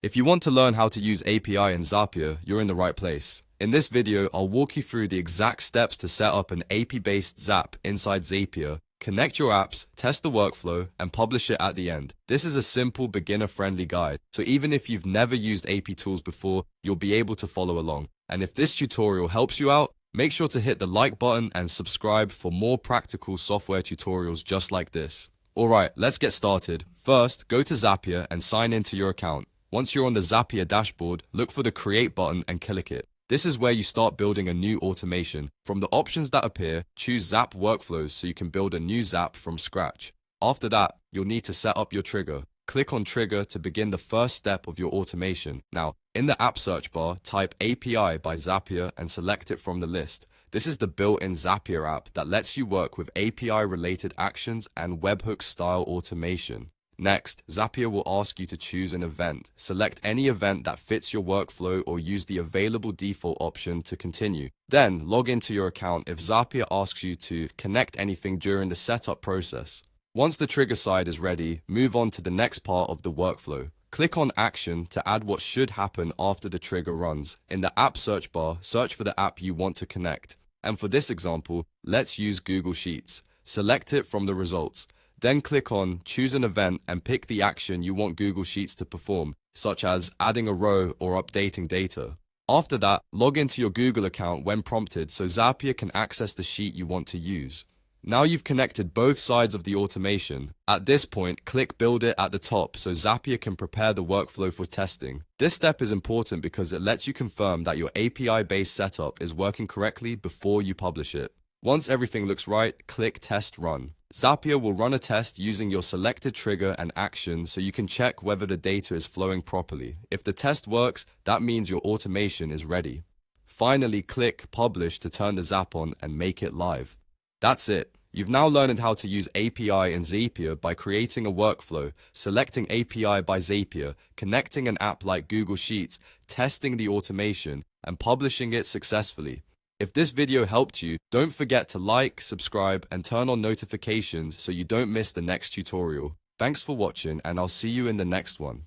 If you want to learn how to use API in Zapier, you're in the right place. In this video, I'll walk you through the exact steps to set up an API-based Zap inside Zapier, connect your apps, test the workflow, and publish it at the end. This is a simple, beginner-friendly guide, so even if you've never used AP tools before, you'll be able to follow along. And if this tutorial helps you out, make sure to hit the like button and subscribe for more practical software tutorials just like this. Alright, let's get started. First, go to Zapier and sign into your account. Once you're on the Zapier dashboard, look for the Create button and click it. This is where you start building a new automation. From the options that appear, choose Zap Workflows so you can build a new Zap from scratch. After that, you'll need to set up your trigger. Click on Trigger to begin the first step of your automation. Now, in the app search bar, type API by Zapier and select it from the list. This is the built-in Zapier app that lets you work with API-related actions and webhook-style automation. Next, Zapier will ask you to choose an event. Select any event that fits your workflow or use the available default option to continue. Then, log into your account if Zapier asks you to connect anything during the setup process. Once the trigger side is ready, move on to the next part of the workflow. Click on Action to add what should happen after the trigger runs. In the app search bar, search for the app you want to connect. And for this example, let's use Google Sheets. Select it from the results. Then click on Choose an Event and pick the action you want Google Sheets to perform, such as adding a row or updating data. After that, log into your Google account when prompted so Zapier can access the sheet you want to use. Now you've connected both sides of the automation. At this point, click Build It at the top so Zapier can prepare the workflow for testing. This step is important because it lets you confirm that your API-based setup is working correctly before you publish it. Once everything looks right, click Test Run. Zapier will run a test using your selected trigger and action so you can check whether the data is flowing properly. If the test works, that means your automation is ready. Finally, click Publish to turn the Zap on and make it live. That's it. You've now learned how to use API in Zapier by creating a workflow, selecting API by Zapier, connecting an app like Google Sheets, testing the automation, and publishing it successfully. If this video helped you, don't forget to like, subscribe, and turn on notifications so you don't miss the next tutorial. Thanks for watching, and I'll see you in the next one.